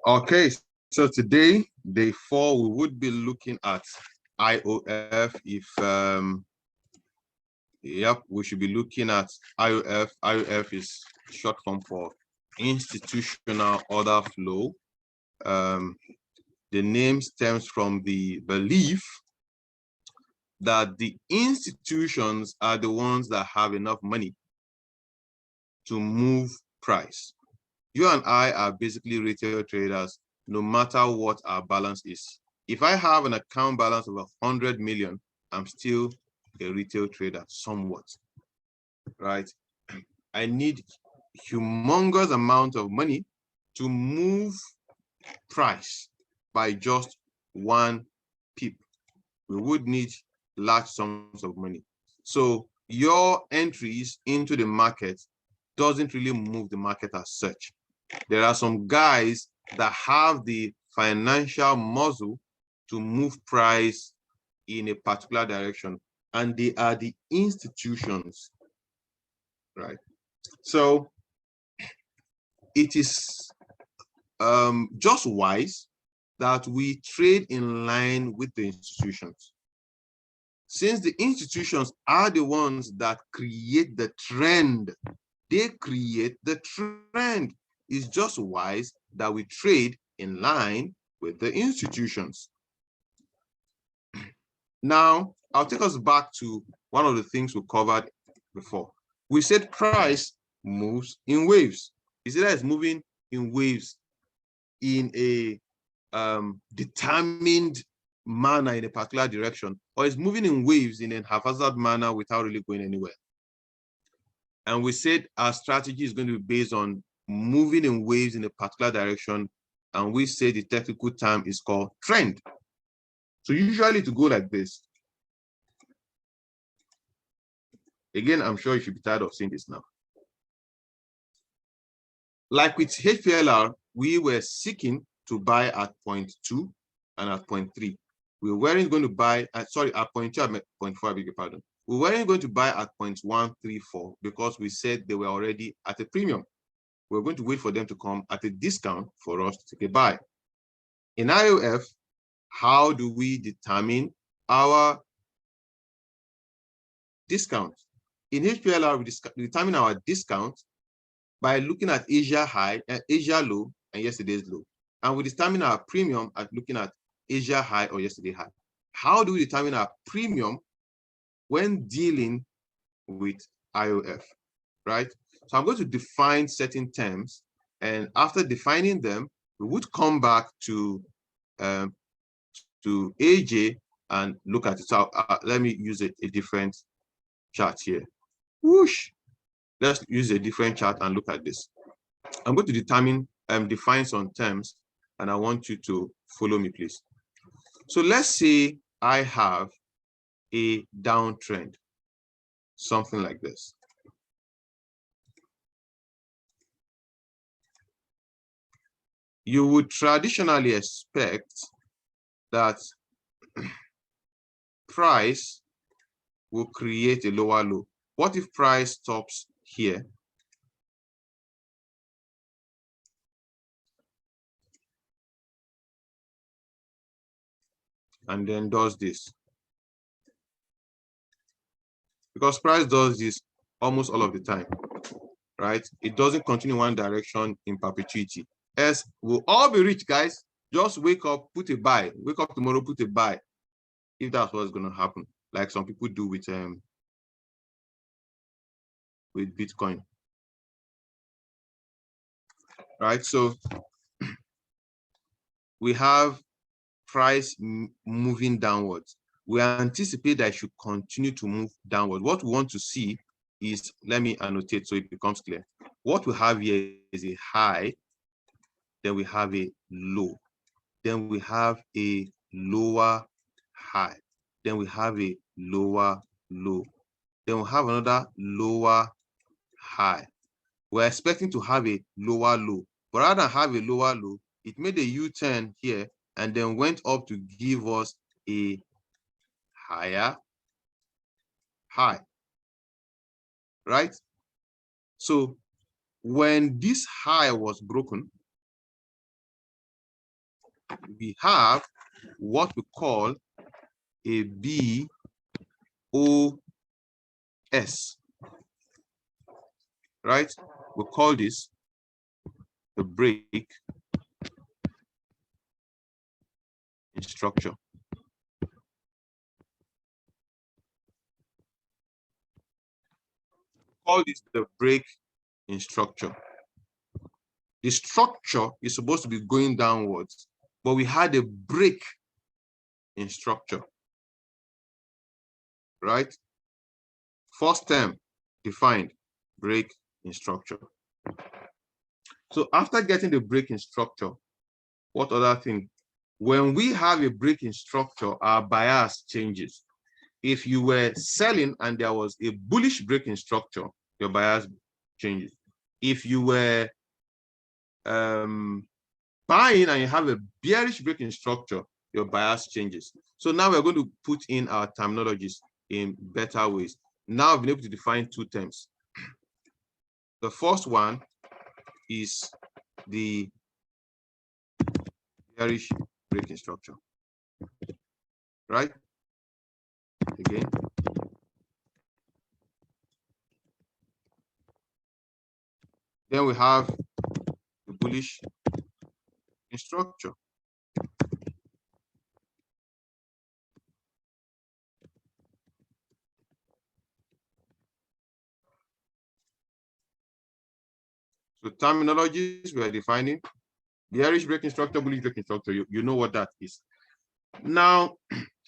Okay, so today, day 4, we would be looking at IOF. We should be looking at IOF. IOF is short form for institutional order flow. The name stems from the belief that the institutions are the ones that have enough money to move price. You and I are basically retail traders, no matter what our balance is. If I have an account balance of 100 million, I'm still a retail trader somewhat, right? I need humongous amount of money to move price by just 1 pip. We would need large sums of money. So your entries into the market doesn't really move the market as such. There are some guys that have the financial muscle to move price in a particular direction, and they are the institutions, right? So it is just wise that we trade in line with the institutions. Since the institutions are the ones that create the trend, they create the trend. It's just wise that we trade in line with the institutions. Now, I'll take us back to one of the things we covered before. We said price moves in waves. Is it that it's moving in waves in a determined manner in a particular direction, or is moving in waves in a haphazard manner without really going anywhere? And we said our strategy is going to be based on moving in waves in a particular direction, and we say the technical term is called trend. So usually to go like this. Again, I'm sure you should be tired of seeing this now. Like with HPLR, we were seeking to buy at 0.2 and at 0.3. We weren't going to buy at, sorry, at 0.2, I meant 0.4, I beg your pardon. We weren't going to buy at 0.134 because we said they were already at a premium. We're going to wait for them to come at a discount for us to take a buy. In IOF, how do we determine our discount? In HPLR, we determine our discount by looking at Asia high, Asia low, and yesterday's low. And we determine our premium at looking at Asia high or yesterday high. How do we determine our premium when dealing with IOF, right? So I'm going to define certain terms, and after defining them, we would come back to AJ and look at it. So let me use a different chart here. Whoosh! Let's use a different chart and look at this. I'm going to define some terms, and I want you to follow me, please. So let's say I have a downtrend, something like this. You would traditionally expect that price will create a lower low. What if price stops here? And then does this? Because price does this almost all of the time, right? It doesn't continue one direction in perpetuity. Else, we'll all be rich, guys. Just wake up, put a buy. Wake up tomorrow, put a buy. If that's what's going to happen, like some people do with Bitcoin. Right, so we have price moving downwards. We anticipate that it should continue to move downward. What we want to see is, let me annotate so it becomes clear. What we have here is a high, then we have a low, then we have a lower high, then we have a lower low, then we have another lower high. We're expecting to have a lower low, but rather than have a lower low, it made a U-turn here and then went up to give us a higher high, right? So when this high was broken, we have what we call a BOS, right? We call this the break in structure. Call this the break in structure. The structure is supposed to be going downwards, but we had a break in structure, right? First term defined, break in structure. So after getting the break in structure, what other thing? When we have a break in structure, our bias changes. If you were selling and there was a bullish break in structure, your bias changes. If you were buying and you have a bearish break in structure, your bias changes. So now we're going to put in our terminologies in better ways. Now I've been able to define two terms. The first one is the bearish break in structure, right? Again. Then we have the bullish in structure. So terminologies we are defining: bearish break in structure, bullish break in structure. You know what that is. Now,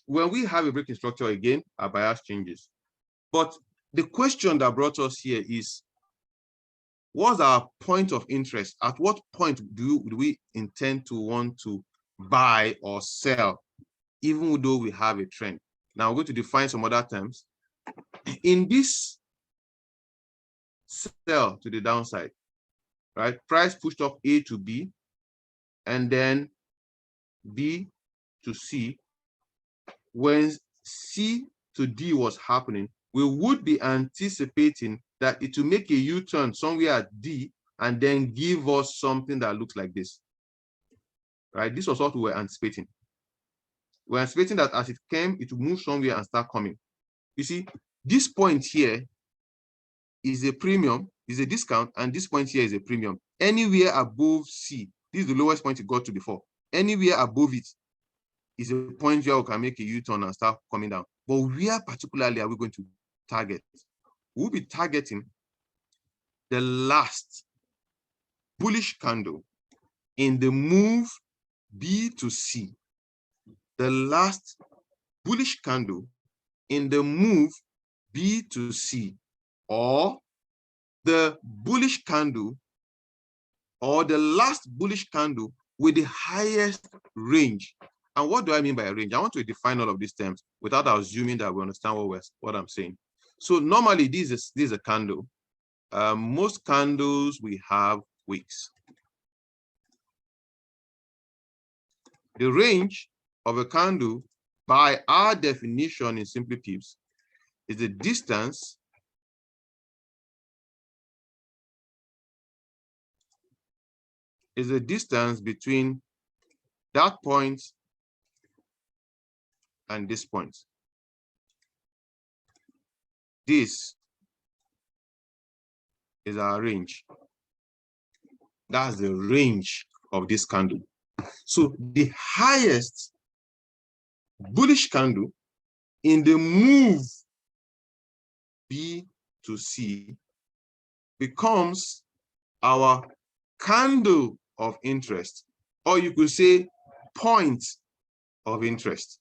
when we have a break in structure again, our bias changes. But the question that brought us here is, what's our point of interest? At what point do we intend to want to buy or sell, even though we have a trend? Now we're going to define some other terms. In this sell to the downside, right? Price pushed up A to B, and then B to C. When C to D was happening, we would be anticipating that it will make a U-turn somewhere at D and then give us something that looks like this, right? This was what we were anticipating. We're anticipating that as it came, it will move somewhere and start coming. You see, this point here is a premium, is a discount, and this point here is a premium. Anywhere above C, this is the lowest point it got to before. Anywhere above it is a point where we can make a U-turn and start coming down. But where particularly are we going to target? We'll be targeting the last bullish candle in the move B to C. The last bullish candle in the move B to C, or the bullish candle, or the last bullish candle with the highest range. And what do I mean by a range? I want to define all of these terms without assuming that we understand what I'm saying. So normally this is a candle. Most candles we have wicks. The range of a candle, by our definition in SimplyPips, is the distance between that point and this point. This is our range. That's the range of this candle. So the highest bullish candle in the move B to C becomes our candle of interest, or you could say point of interest,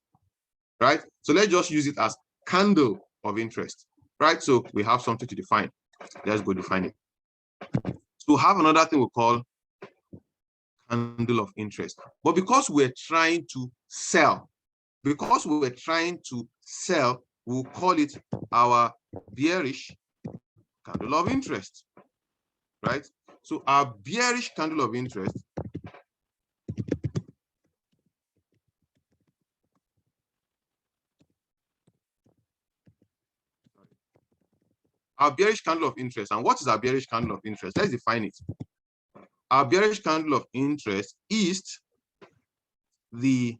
right? So let's just use it as candle of interest, right? So we have something to define. Let's go define it. So we have another thing we call candle of interest. But because we're trying to sell, we'll call it our bearish candle of interest, right? So our bearish candle of interest and what is our bearish candle of interest? Let's define it. Our bearish candle of interest is the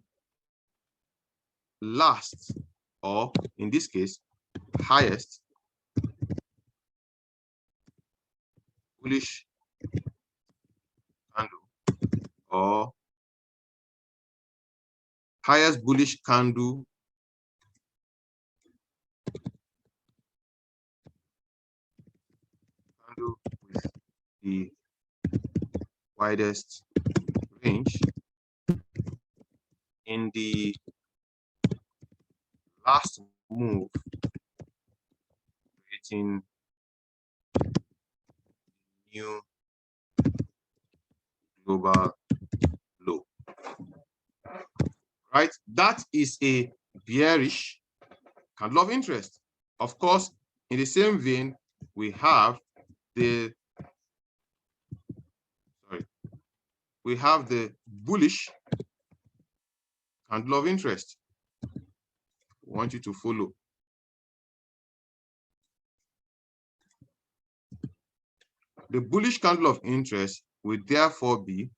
last, or in this case, highest bullish candle, or highest bullish candle with the widest range in the last move, creating new global low. Right? That is a bearish candle of interest. Of course, in the same vein, we have the bullish candle of interest. I want you to follow. The bullish candle of interest will therefore be,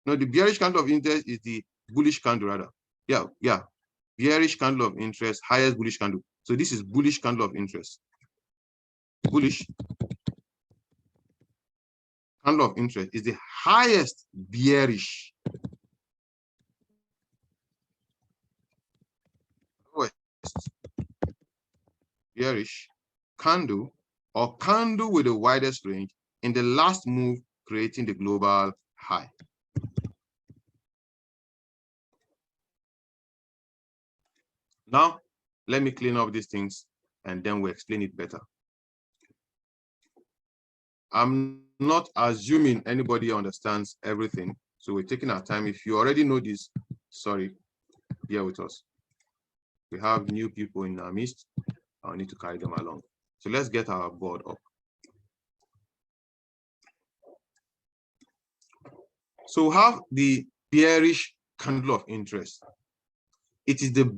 no, the bearish candle of interest is the bullish candle rather. Yeah. Bearish candle of interest, highest bullish candle. So this is bullish candle of interest. Bullish candle of interest is the highest bearish, candle, or candle with the widest range in the last move, creating the global high. Now, let me clean up these things and then we'll explain it better. I'm not assuming anybody understands everything, so we're taking our time. If you already know this, sorry, bear with us. We have new people in our midst. I need to carry them along. So let's get our board up. So we have the bearish candle of interest. It is the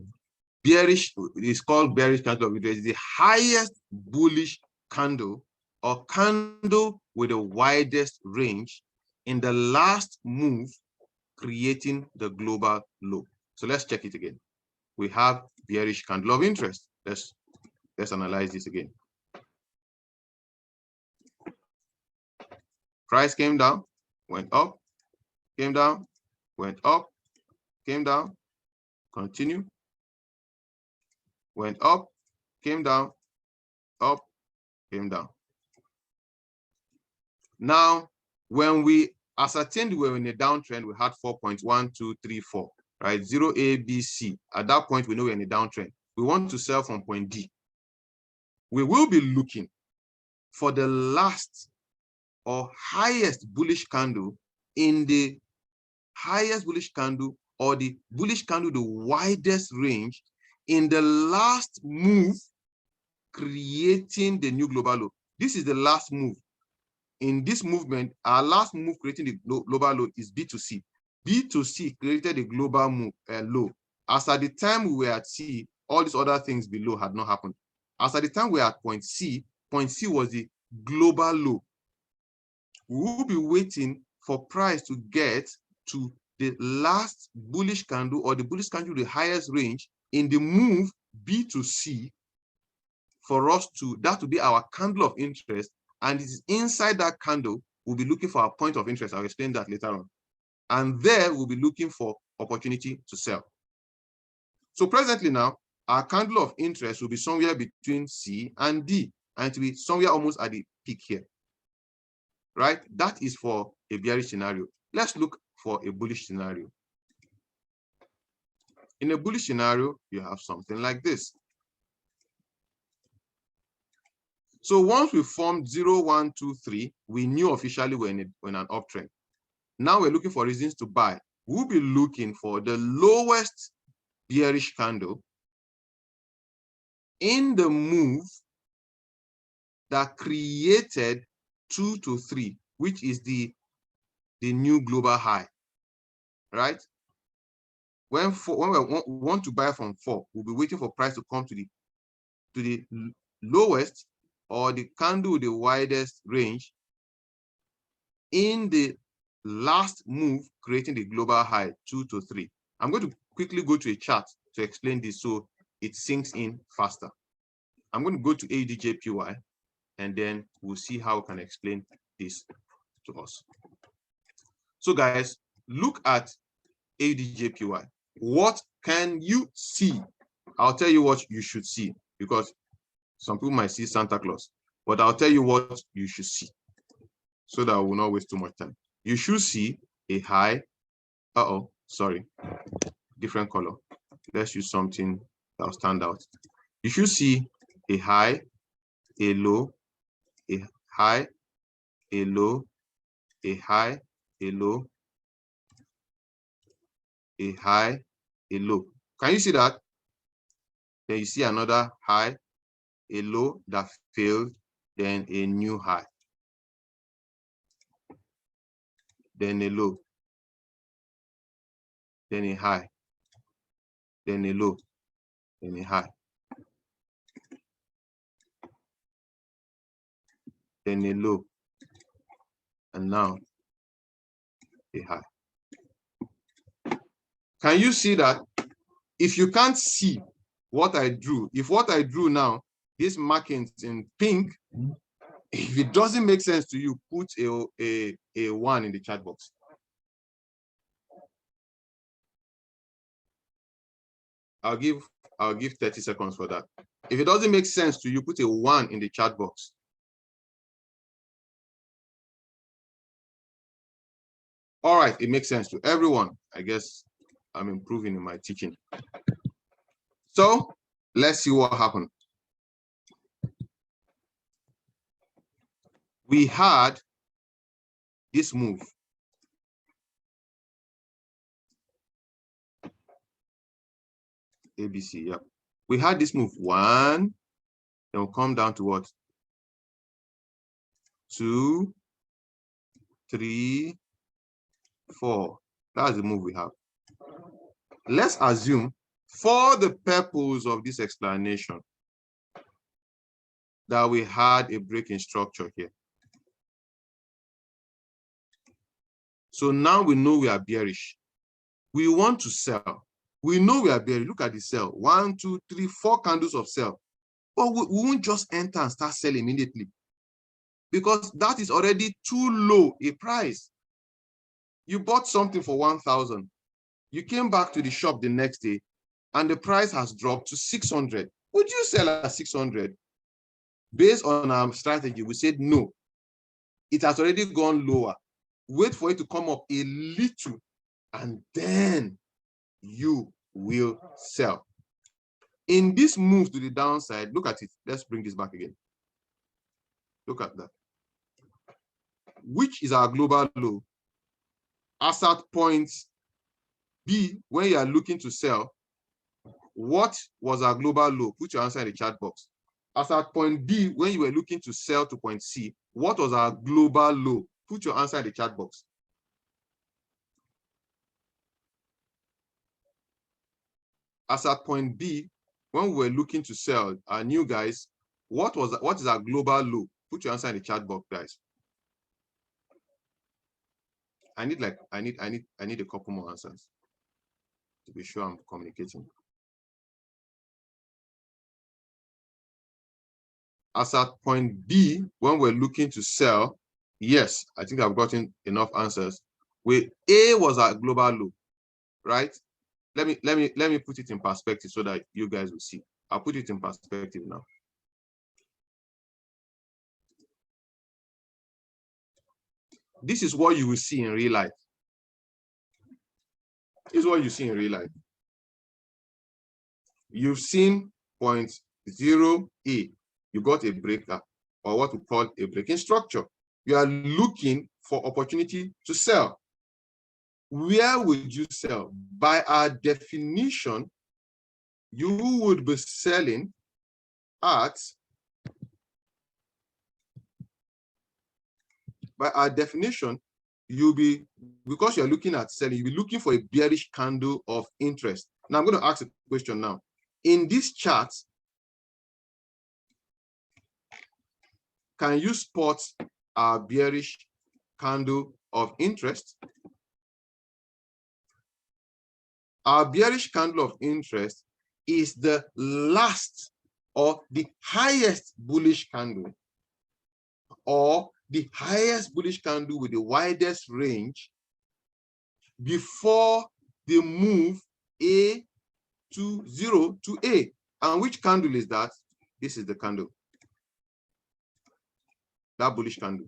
bearish, it's called bearish candle of interest. It's the highest bullish candle, or candle with the widest range in the last move, creating the global low. So let's check it again. We have bearish candle of interest. Let's analyze this again. Price came down, went up, came down, went up, came down, continue, went up, came down, up, came down. Now, when we ascertained we were in a downtrend, we had 4.1234, right? 0 A, B, C. At that point, we know we're in a downtrend. We want to sell from point D. We will be looking for the last or highest bullish candle in the highest bullish candle, or the bullish candle the widest range in the last move, creating the new global low. This is the last move. In this movement, our last move creating the global low is B2C. B2C created a global move, low. As at the time we were at C, all these other things below had not happened. As at the time we were at point C was the global low. We will be waiting for price to get to the last bullish candle, or the bullish candle with the highest range in the move B to C, for us to, that will be our candle of interest. And it is inside that candle, we'll be looking for our point of interest. I'll explain that later on. And there we'll be looking for opportunity to sell. So presently now, our candle of interest will be somewhere between C and D, and to be somewhere almost at the peak here. Right? That is for a bearish scenario. Let's look for a bullish scenario. In a bullish scenario, you have something like this. So once we formed 0, 1, 2, 3, we knew officially we're in an uptrend. Now we're looking for reasons to buy. We'll be looking for the lowest bearish candle in the move that created 2 to 3, which is the new global high, right? When we want to buy from 4, we'll be waiting for price to come to the lowest, or the candle with the widest range in the last move creating the global high 2 to 3. I'm going to quickly go to a chart to explain this so it sinks in faster. I'm going to go to AUDJPY and then we'll see how we can explain this to us. So guys, look at AUDJPY. What can you see? I'll tell you what you should see because some people might see Santa Claus, but I'll tell you what you should see so that I will not waste too much time. You should see a high. Sorry, different color. Let's use something that will stand out. You should see a high, a low, a high, a low, a high, a low, a high, a low. Can you see that? Then you see another high, a low that failed, then a new high, then a low, then a high, then a low, then a high, then a low, and now a high. Can you see that? If you can't see what I drew, if what I drew now, these markings in pink, if it doesn't make sense to you, put a 1 in the chat box. I'll give 30 seconds for that. If it doesn't make sense to you, put a 1 in the chat box. All right, it makes sense to everyone. I guess I'm improving in my teaching. So let's see what happened. We had this move. ABC, yep. We had this move 1, then we'll come down to what? 2, 3, 4. That's the move we have. Let's assume, for the purpose of this explanation, that we had a break in structure here. So now we know we are bearish. We want to sell. We know we are bearish. Look at the sell. 1, 2, 3, 4 candles of sell. But we won't just enter and start selling immediately because that is already too low a price. You bought something for 1,000. You came back to the shop the next day and the price has dropped to 600. Would you sell at 600? Based on our strategy, we said no. It has already gone lower. Wait for it to come up a little and then you will sell. In this move to the downside, look at it. Let's bring this back again. Look at that. Which is our global low? As at point B, when you are looking to sell, what was our global low? Put your answer in the chat box. As at point B, when you were looking to sell to point C, what was our global low? Put your answer in the chat box. As at point B, when we were looking to sell, our new guys, what is our global low? Put your answer in the chat box, guys. I need a couple more answers to be sure I'm communicating. As at point B, when we're looking to sell, yes, I think I've gotten enough answers. Where A was our global low, right? Let me put it in perspective so that you guys will see. I'll put it in perspective now. This is what you will see in real life. This is what you see in real life. You've seen point 0A. You got a breaker, or what we call a breaking structure. You are looking for opportunity to sell. Where would you sell? By our definition, you would be selling at, by our definition, you'll be, because you're looking at selling, you'll be looking for a bearish candle of interest. Now I'm going to ask a question now. In this chart, can you spot our bearish candle of interest. Our bearish candle of interest is the last or the highest bullish candle, or the highest bullish candle with the widest range before the move A to 0 to A. And which candle is that? This is the candle, that bullish candle.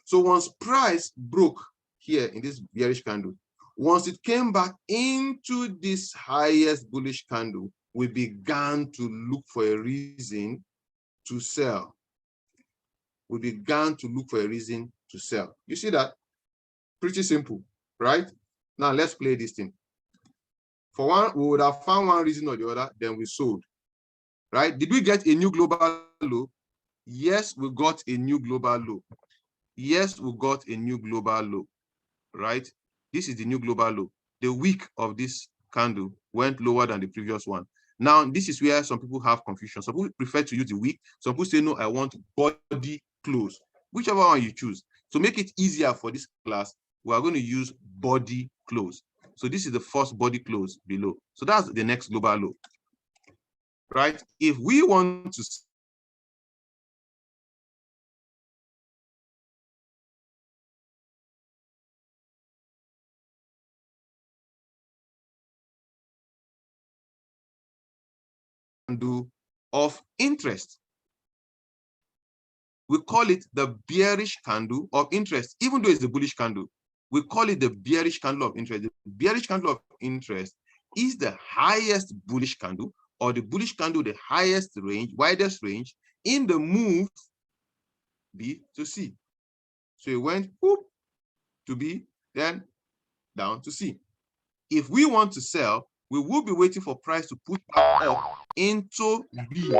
So once price broke here in this bearish candle, once it came back into this highest bullish candle, we began to look for a reason to sell. We began to look for a reason to sell. You see that? Pretty simple, right? Now let's play this thing. For one, we would have found one reason or the other, then we sold, right? Did we get a new global low? Yes, we got a new global low. Yes, we got a new global low, right? This is the new global low. The wick of this candle went lower than the previous one. Now, this is where some people have confusion. Some people prefer to use the wick. Some people say, no, I want body close. Whichever one you choose. To make it easier for this class, we are going to use body close. So this is the first body close below. So that's the next global low, right? If we want to candle of interest, we call it the bearish candle of interest, even though it's a bullish candle. We call it the bearish candle of interest. The bearish candle of interest is the highest bullish candle, or the bullish candle, the highest range, widest range in the move B to C. So it went whoop to B, then down to C. If we want to sell, we will be waiting for price to push back up into B,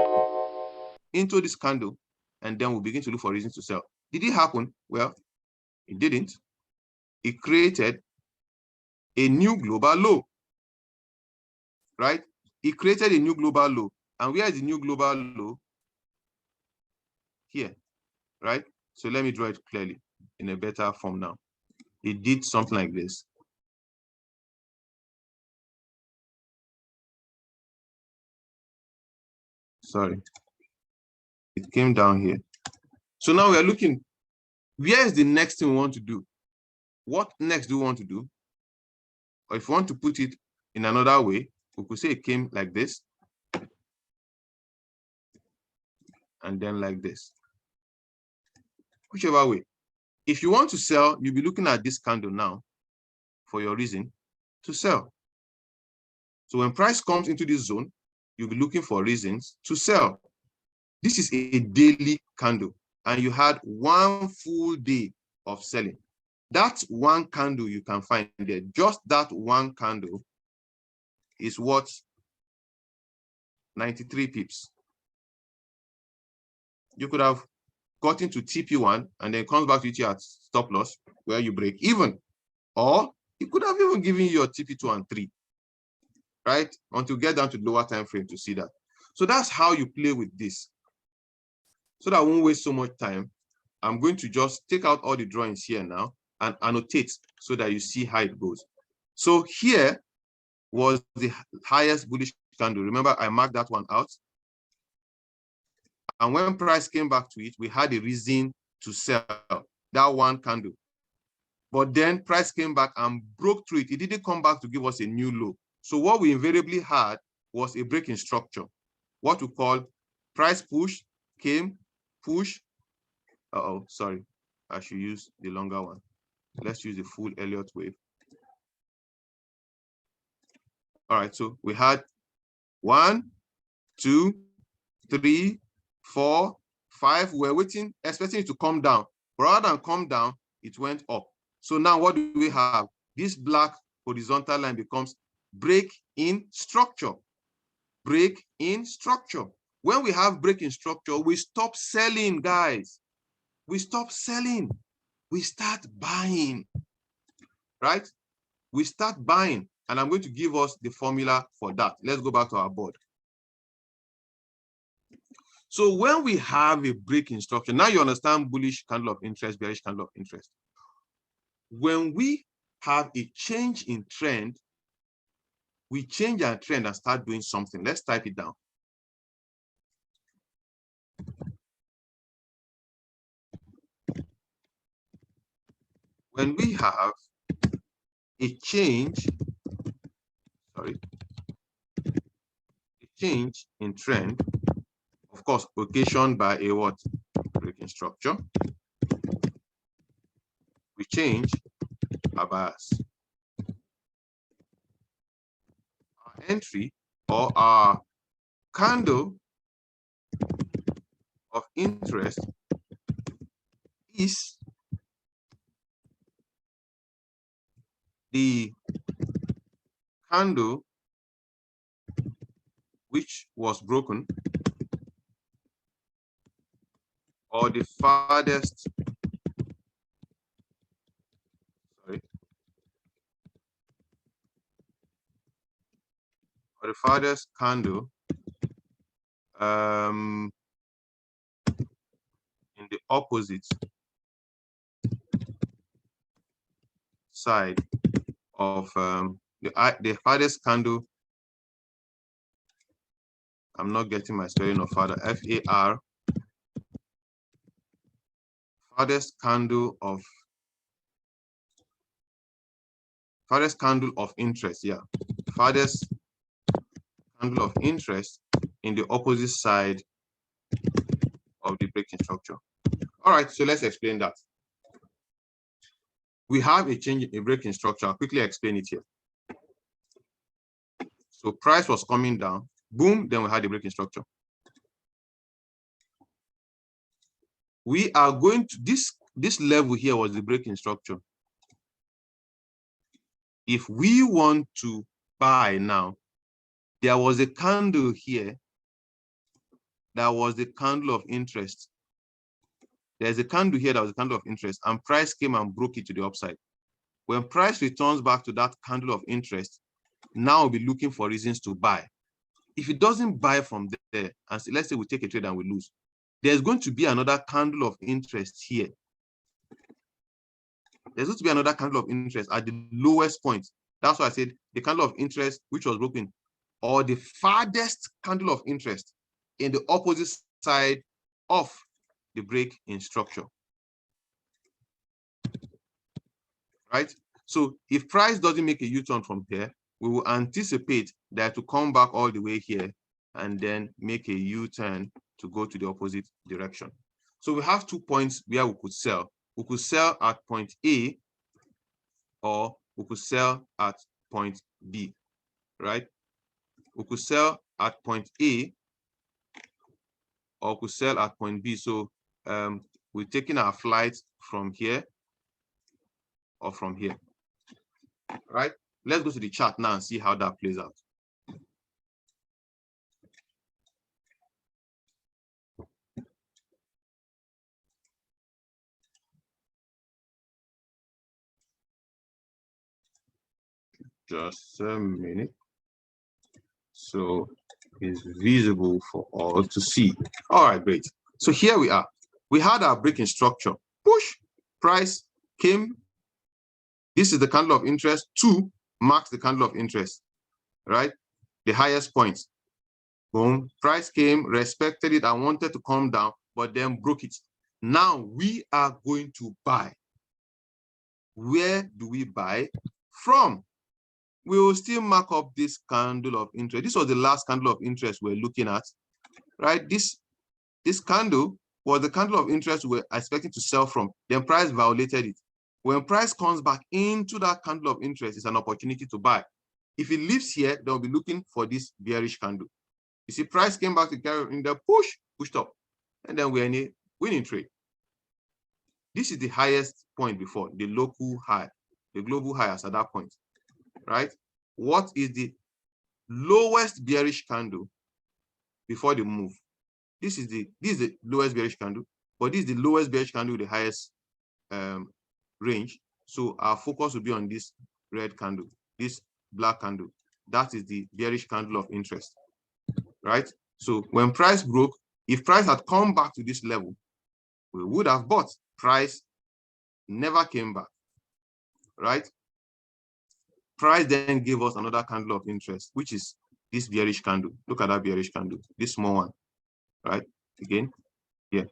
into this candle, and then we'll begin to look for reasons to sell. Did it happen? Well, it didn't. It created a new global low, right? It created a new global low. And where is the new global low? Here, right? So let me draw it clearly in a better form now. It did something like this. Sorry. It came down here. So now we are looking, where is the next thing we want to do? What next do we want to do? Or if we want to put it in another way, we could say it came like this, and then like this. Whichever way. If you want to sell, you'll be looking at this candle now for your reason to sell. So when price comes into this zone, you'll be looking for reasons to sell. This is a daily candle, and you had one full day of selling. That's one candle you can find there. Just that one candle is what? 93 pips. You could have gotten to TP1 and then comes back to you at stop loss where you break even. Or it could have even given you your TP2 and 3, right? Until you get down to the lower time frame to see that. So that's how you play with this. So that I won't waste so much time, I'm going to just take out all the drawings here now and annotate so that you see how it goes. So here was the highest bullish candle. Remember, I marked that one out. And when price came back to it, we had a reason to sell that one candle. But then price came back and broke through it. It didn't come back to give us a new low. So what we invariably had was a break in structure. What we call price push, came, push. Sorry. I should use the longer one. Let's use the full Elliott wave. All right, so we had 1, 2, 3, 4, 5. We're waiting, expecting it to come down. But rather than come down, it went up. So now what do we have? This black horizontal line becomes break in structure. Break in structure. When we have break in structure, we stop selling, guys. We stop selling. We start buying, right? We start buying, and I'm going to give us the formula for that. Let's go back to our board. So when we have a break in structure, now you understand bullish candle of interest, bearish candle of interest. when we have a change in trend, we change our trend and start doing something. Let's type it down. When we have a change, a change in trend, of course, occasioned by a what? Breaking structure. We change our bias. Our entry or our candle of interest is the candle which was broken, or the farthest, or the farthest candle in the opposite side of the farthest candle. I'm not getting my spelling of farther. F-A-R. Farthest candle of interest. Yeah, farthest candle of interest in the opposite side of the breaking structure. All right, so let's explain that. We have a change in breaking structure. I'll quickly explain it here. So price was coming down, boom, then we had the breaking structure. We are going to this level here was the breaking structure. If we want to buy now, there was a candle here that was the candle of interest. There's a candle here that was a candle of interest, and price came and broke it to the upside. When price returns back to that candle of interest, now we'll be looking for reasons to buy. If it doesn't buy from there, and let's say we take a trade and we lose, there's going to be another candle of interest here. There's going to be another candle of interest at the lowest point. That's why I said the candle of interest which was broken, or the farthest candle of interest in the opposite side of the break in structure. Right? So if price doesn't make a U-turn from here, we will anticipate that to come back all the way here and then make a U-turn to go to the opposite direction. So we have 2 points where we could sell. We could sell at point A, or we could sell at point B, right? We could sell at point A, or we could sell at point B. So we're taking our flight from here or from here, right? Let's go to the chart now and see how that plays out. Just a minute. So it's visible for all to see. All right, great. So here we are. We had our breaking structure. Push, price came. This is the candle of interest. 2 marks the candle of interest, right? The highest point. Boom, price came, respected it, and wanted to come down, but then broke it. Now we are going to buy. Where do we buy from? We will still mark up this candle of interest. This was the last candle of interest we're looking at, right? This candle was the candle of interest we're expecting to sell from. Then price violated it. When price comes back into that candle of interest, it's an opportunity to buy. If it leaves here, they'll be looking for this bearish candle. You see, price came back to carry in the pushed up, and then we're in a winning trade. This is the highest point before, the local high, the global highest at that point, right? What is the lowest bearish candle before the move? This is the lowest bearish candle, but this is the lowest bearish candle with the highest range. So our focus will be on this red candle, this black candle. That is the bearish candle of interest, right? So when price broke, if price had come back to this level, we would have bought. Price never came back. right? Price then gave us another candle of interest, which is this bearish candle. Look at that bearish candle, this small one, right? Again, here.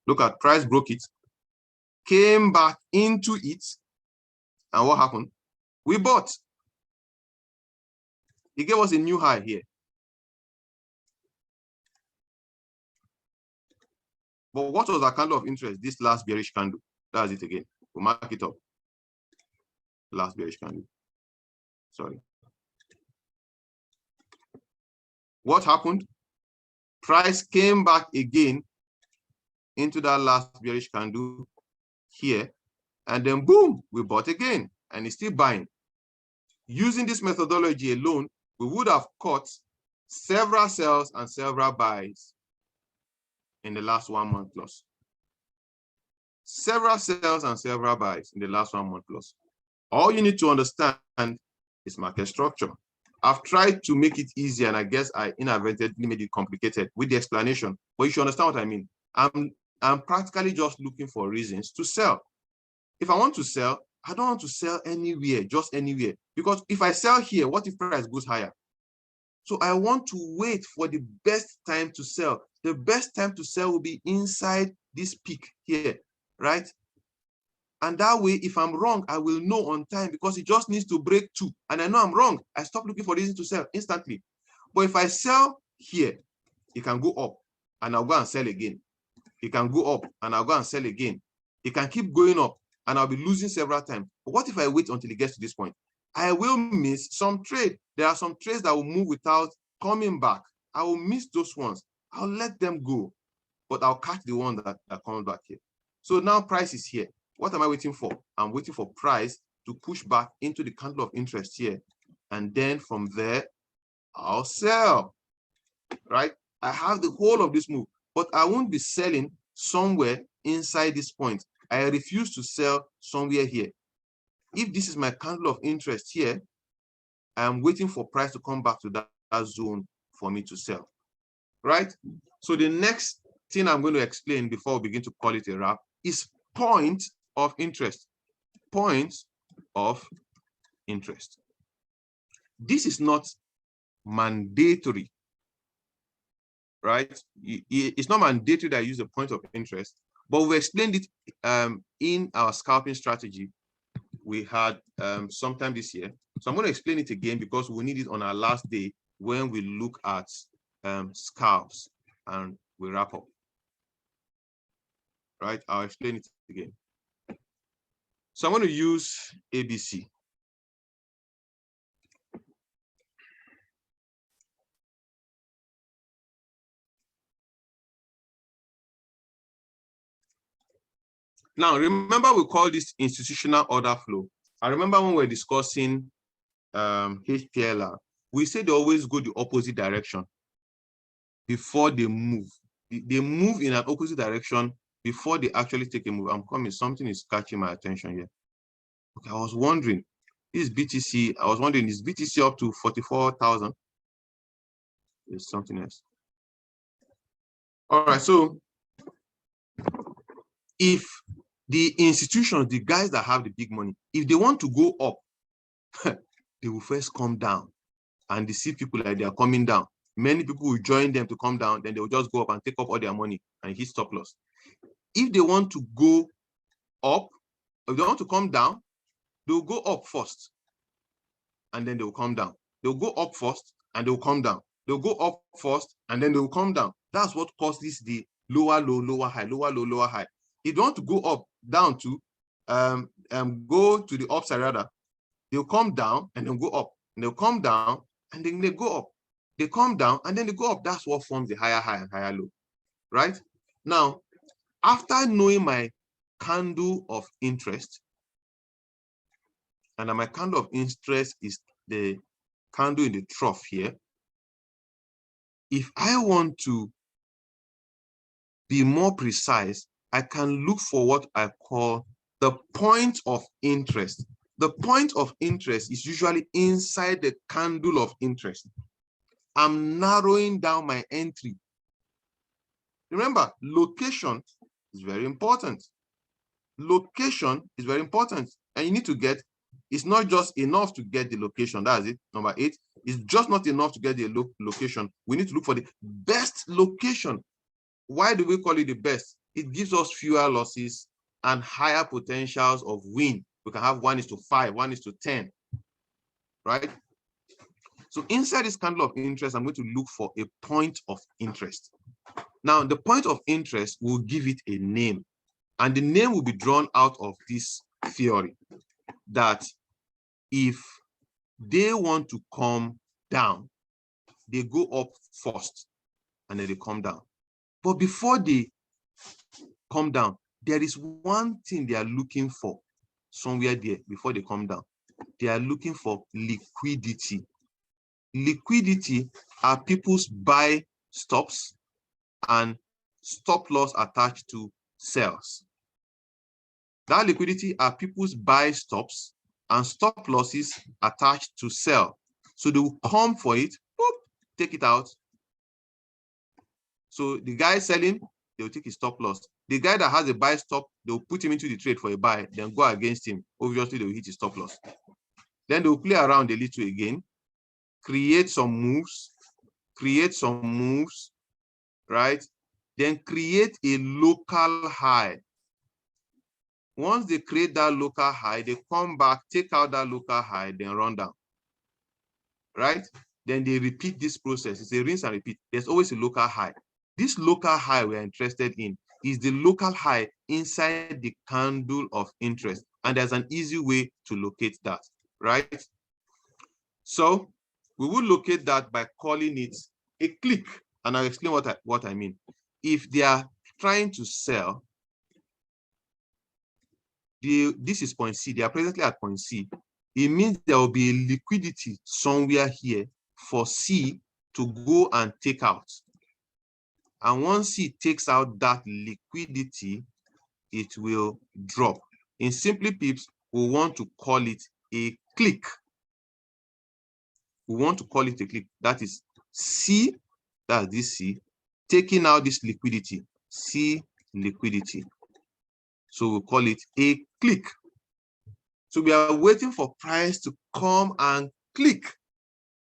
Look at price broke it, came back into it, and what happened? We bought. It gave us a new high here. But what was our candle of interest? This last bearish candle. That's it again. We'll mark it up. Last bearish candle. Sorry. What happened? Price came back again into that last bearish candle here, and then boom, we bought again, and it's still buying. Using this methodology alone, we would have caught several sells and several buys in the last 1 month plus. Several sells and several buys in the last 1 month plus. All you need to understand is market structure. I've tried to make it easy, and I guess I inadvertently made it complicated with the explanation, but you should understand what I mean. I'm practically just looking for reasons to sell. If I want to sell, I don't want to sell anywhere, just anywhere. Because if I sell here, what if price goes higher? So I want to wait for the best time to sell. The best time to sell will be inside this peak here, right? And that way, if I'm wrong, I will know on time because it just needs to break 2. And I know I'm wrong. I stop looking for reason to sell instantly. But if I sell here, it can go up and I'll go and sell again. It can go up and I'll go and sell again. It can keep going up and I'll be losing several times. But what if I wait until it gets to this point? I will miss some trade. There are some trades that will move without coming back. I will miss those ones. I'll let them go, but I'll catch the one that comes back here. So now price is here. What am I waiting for? I'm waiting for price to push back into the candle of interest here. And then from there, I'll sell, right? I have the whole of this move, but I won't be selling somewhere inside this point. I refuse to sell somewhere here. If this is my candle of interest here, I'm waiting for price to come back to that zone for me to sell, right? So the next thing I'm going to explain before we begin to call it a wrap is point of interest. Points of interest. This is not mandatory, right? It's not mandatory that I use a point of interest, but we explained it in our scalping strategy we had sometime this year. So I'm going to explain it again because we need it on our last day when we look at scalps and we wrap up. Right? I'll explain it again. So I'm going to use ABC. Now, remember we call this institutional order flow. I remember when we were discussing HPLR, we said they always go the opposite direction before they move. They move in an opposite direction before they actually take a move. I'm coming, something is catching my attention here. Okay, I was wondering, this BTC, I was wondering, is BTC up to 44,000? There's something else. All right, so if the institutions, the guys that have the big money, if they want to go up, they will first come down and they see people like they are coming down. Many people will join them to come down, then they will just go up and take off all their money and hit stop loss. If they want to go up, if they want to come down, they'll go up first and then they'll come down. They'll go up first and they'll come down. They'll go up first and then they'll come down. That's what causes the lower low, lower high, lower low, lower high. If you want to go up, down to, go to the upside rather, they'll come down and then go up. And they'll come down and then they go up. They come down and then they go up. That's what forms the higher high and higher low, right? Now, after knowing my candle of interest, and my candle of interest is the candle in the trough here, if I want to be more precise, I can look for what I call the point of interest. The point of interest is usually inside the candle of interest. I'm narrowing down my entry. Remember, location is very important. location is very important. And you need to get, it's not just enough to get the location. That's it. Number 8, it's just not enough to get the location. We need to look for the best location. Why do we call it the best? It gives us fewer losses and higher potentials of win. We can have 1:5, 1:10, right? So inside this candle of interest, I'm going to look for a point of interest. Now, the point of interest will give it a name, and the name will be drawn out of this theory that if they want to come down, they go up first and then they come down. But before they come down, there is one thing they are looking for somewhere there before they come down. They are looking for liquidity. Liquidity are people's buy stops and stop loss attached to sells. That liquidity are people's buy stops and stop losses attached to sell. So they will come for it, boop, take it out. So the guy selling, they will take his stop loss. The guy that has a buy stop, they will put him into the trade for a buy, then go against him. Obviously, they will hit his stop loss. Then they will play around a little again, create some moves, right? Then create a local high. Once they create that local high, they come back, take out that local high, then run down, right? Then they repeat this process. It's a rinse and repeat. There's always a local high. This local high we're interested in is the local high inside the candle of interest. And there's an easy way to locate that, right? So we will locate that by calling it a click. And I'll explain what I mean. If they are trying to sell, this is point C, they are presently at point C. It means there will be a liquidity somewhere here for C to go and take out. And once C takes out that liquidity, it will drop. In SimplyPips, we want to call it a click. We want to call it a click. That is C, that's this C, taking out this liquidity, C liquidity. So we call it a click. So we are waiting for price to come and click.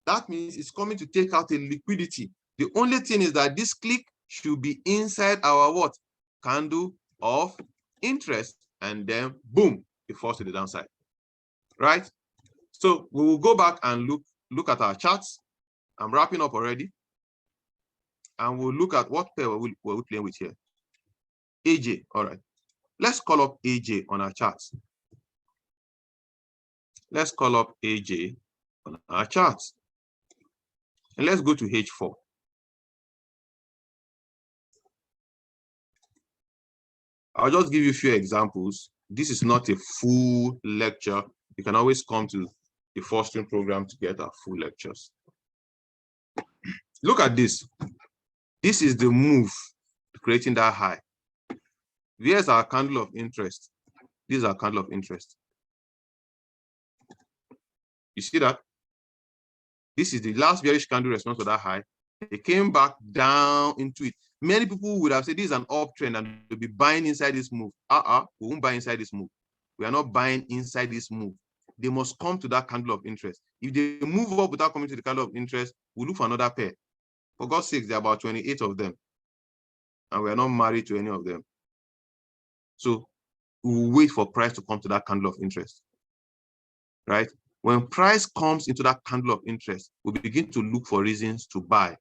That means it's coming to take out a liquidity. The only thing is that this click should be inside our what? Candle of interest. And then boom, it falls to the downside. Right? So we will go back and look at our charts. I'm wrapping up already. And we'll look at what pair we're we playing with here. AJ, all right. Let's call up AJ on our charts. Let's call up AJ on our charts. And let's go to H4. I'll just give you a few examples. This is not a full lecture. You can always come to the fostering program to get our full lectures. Look at this. This is the move creating that high. Here's our candle of interest. This is our candle of interest. You see that? This is the last bearish candle response to that high. It came back down into it. Many people would have said this is an uptrend and they'll be buying inside this move. We won't buy inside this move. We are not buying inside this move. They must come to that candle of interest. If they move up without coming to the candle of interest, we'll look for another pair. For God's sake, there are about 28 of them. And we are not married to any of them. So we'll wait for price to come to that candle of interest. Right? When price comes into that candle of interest, we begin to look for reasons to buy.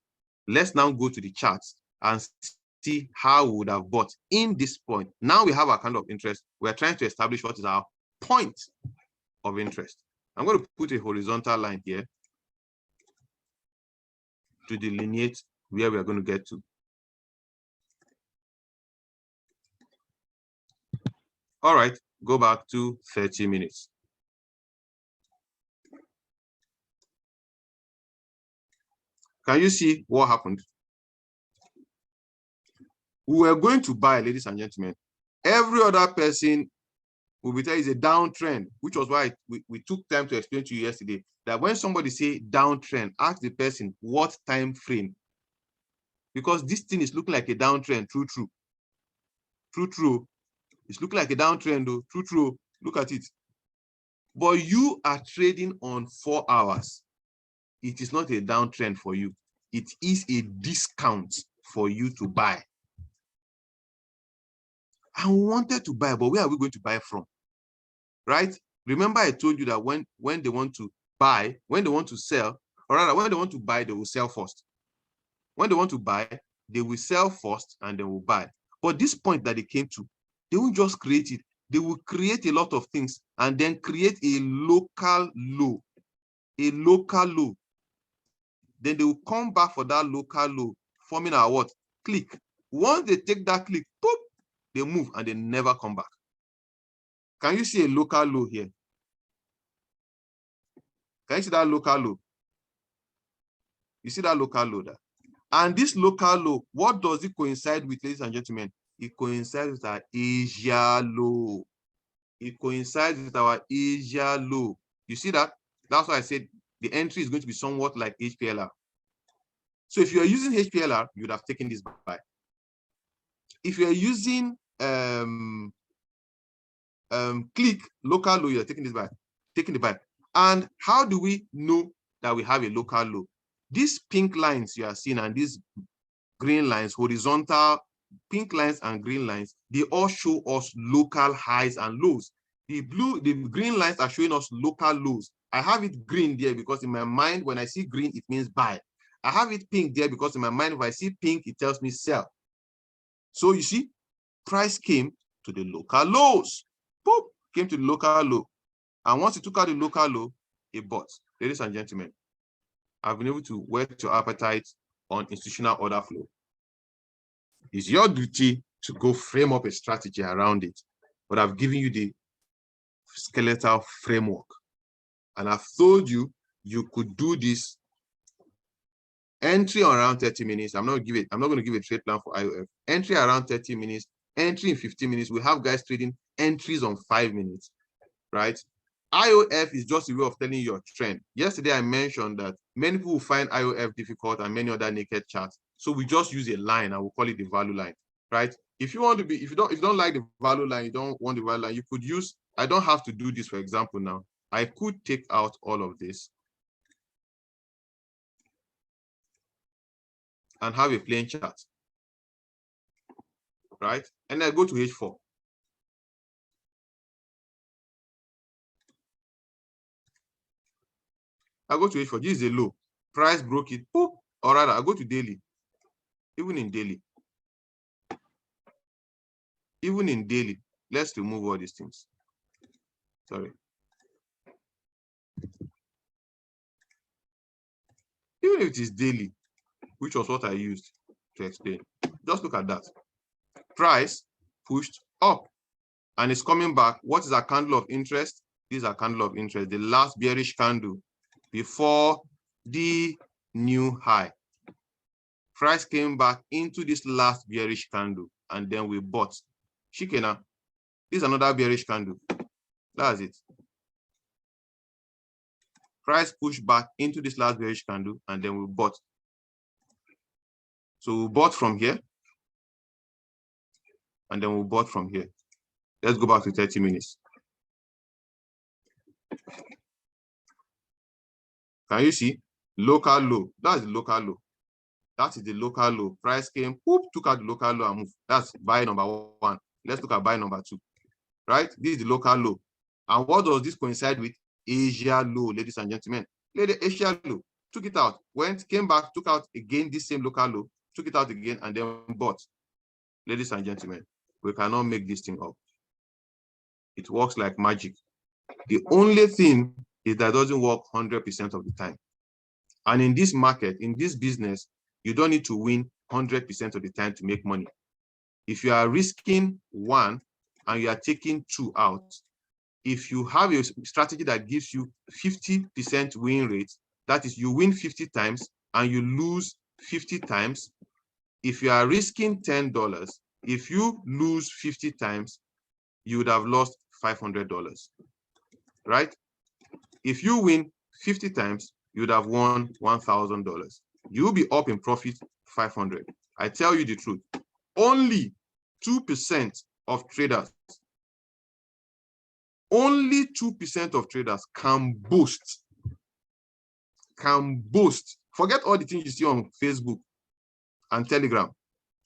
Let's now go to the charts and see how we would have bought in this point. Now we have our candle of interest. We're trying to establish what is our point of interest. I'm going to put a horizontal line here to delineate where we are going to get to. All right, go back to 30 minutes. Can you see what happened? We were going to buy, ladies and gentlemen. Every other person will be telling you it's a downtrend, which was why we took time to explain to you yesterday that when somebody say downtrend, ask the person what time frame. Because this thing is looking like a downtrend, true. It's looking like a downtrend, though. True. Look at it. But you are trading on 4 hours. It is not a downtrend for you. It is a discount for you to buy. I wanted to buy, but where are we going to buy from? Right? Remember, I told you that when they want to buy, when they want to sell, or rather, when they want to buy, they will sell first. When they want to buy, they will sell first and they will buy. But this point that they came to, they won't just create it. They will create a lot of things and then create a local low. A local low. Then they will come back for that local low, forming our what? Click. Once they take that click, boop, they move and they never come back. Can you see a local low here? Can you see that local low? You see that local low there? And this local low, what does it coincide with, ladies and gentlemen? It coincides with our Asia low. It coincides with our Asia low. You see that? That's why I said the entry is going to be somewhat like HPLR. So if you are using HPLR, you would have taken this buy. If you are using click local low, you are taking this buy, taking the buy. And how do we know that we have a local low? These pink lines you are seeing and these green lines, horizontal, pink lines and green lines, they all show us local highs and lows. The green lines are showing us local lows. I have it green there because in my mind, when I see green, it means buy. I have it pink there because in my mind, if I see pink, it tells me sell. So you see, price came to the local lows. Boop, came to the local low. And once it took out the local low, it bought. Ladies and gentlemen, I've been able to whet your appetite on institutional order flow. It's your duty to go frame up a strategy around it. But I've given you the skeletal framework. And I've told you, you could do this entry around 30 minutes. I'm not going to give a trade plan for IOF. Entry around 30 minutes, entry in 15 minutes. We have guys trading entries on 5 minutes, right? IOF is just a way of telling you your trend. Yesterday, I mentioned that many people find IOF difficult and many other naked charts. So we just use a line and we'll call it the value line, right? If you want to be, if you don't like the value line, you don't want the value line, you could use, I don't have to do this, for example, now. I could take out all of this and have a plain chart, right? And I go to H4. I go to H4, this is a low. Price broke it, boop, or rather, I go to daily. Even in daily, let's remove all these things. Sorry. Even if it is daily, which was what I used to explain, just look at that. Price pushed up and it's coming back. What is our candle of interest? This is our candle of interest, the last bearish candle before the new high. Price came back into this last bearish candle and then we bought. Shikena, this is another bearish candle. That's it. Price pushed back into this last bearish candle and then we bought. So we bought from here and then we bought from here. Let's go back to 30 minutes. Can you see? Local low. That's the local low. That is the local low. Price came, whoop, took out the local low and moved. That's buy number 1. Let's look at buy number 2. Right? This is the local low. And what does this coincide with? Asia low, ladies and gentlemen. Asia low. Took it out. Went, came back, took out again this same local low, took it out again, and then bought. Ladies and gentlemen, we cannot make this thing up. It works like magic. The only thing is that it doesn't work 100% of the time. And in this market, in this business, you don't need to win 100% of the time to make money. If you are risking 1 and you are taking 2 out, if you have a strategy that gives you 50% win rate, that is, you win 50 times and you lose 50 times. If you are risking $10, if you lose 50 times, you would have lost $500, right? If you win 50 times, you would have won $1,000. You'll be up in profit 500. I tell you the truth. Only 2% of traders, only 2% of traders can boast. Forget all the things you see on Facebook and Telegram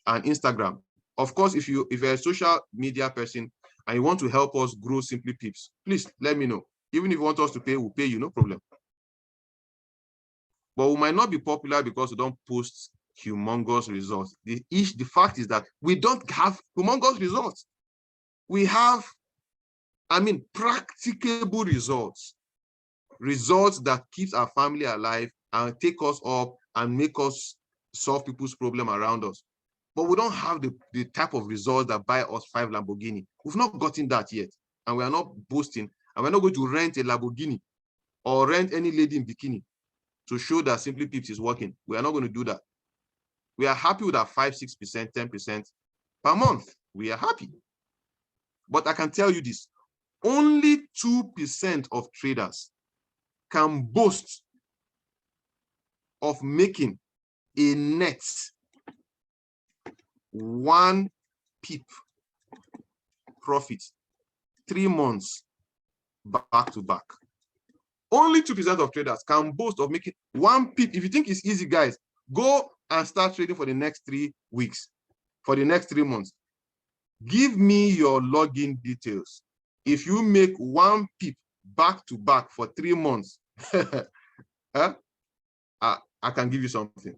and Instagram. Of course, if you're a social media person and you want to help us grow SimplyPips, please let me know. Even if you want us to pay, we'll pay you, no problem. But we might not be popular because we don't post humongous results. The fact is that we don't have humongous results. We have, practicable results. Results that keeps our family alive and take us up and make us solve people's problem around us. But we don't have the type of results that buy us 5 Lamborghini. We've not gotten that yet. And we are not boasting. And we're not going to rent a Lamborghini or rent any lady in bikini to show that SimplyPips is working. We are not going to do that. We are happy with our 5, 6%, 10% per month. We are happy. But I can tell you this, only 2% of traders can boast of making a net 1 pip profit 3 months back to back. Only 2% of traders can boast of making 1 pip. If you think it's easy, guys, go and start trading for the next 3 weeks, for the next 3 months. Give me your login details. If you make 1 pip back to back for 3 months, I can give you something.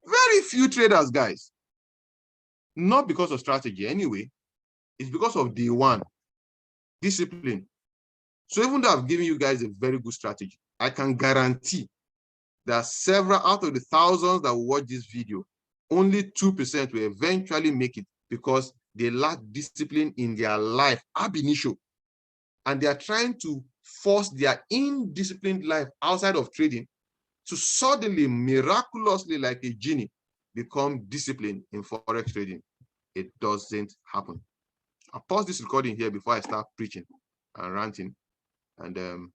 Very few traders, guys. Not because of strategy anyway. It's because of day one, discipline. So even though I've given you guys a very good strategy, I can guarantee that several out of the thousands that will watch this video, only 2% will eventually make it because they lack discipline in their life ab initio. And they are trying to force their indisciplined life outside of trading to suddenly, miraculously, like a genie, become disciplined in forex trading. It doesn't happen. I'll pause this recording here before I start preaching and ranting. And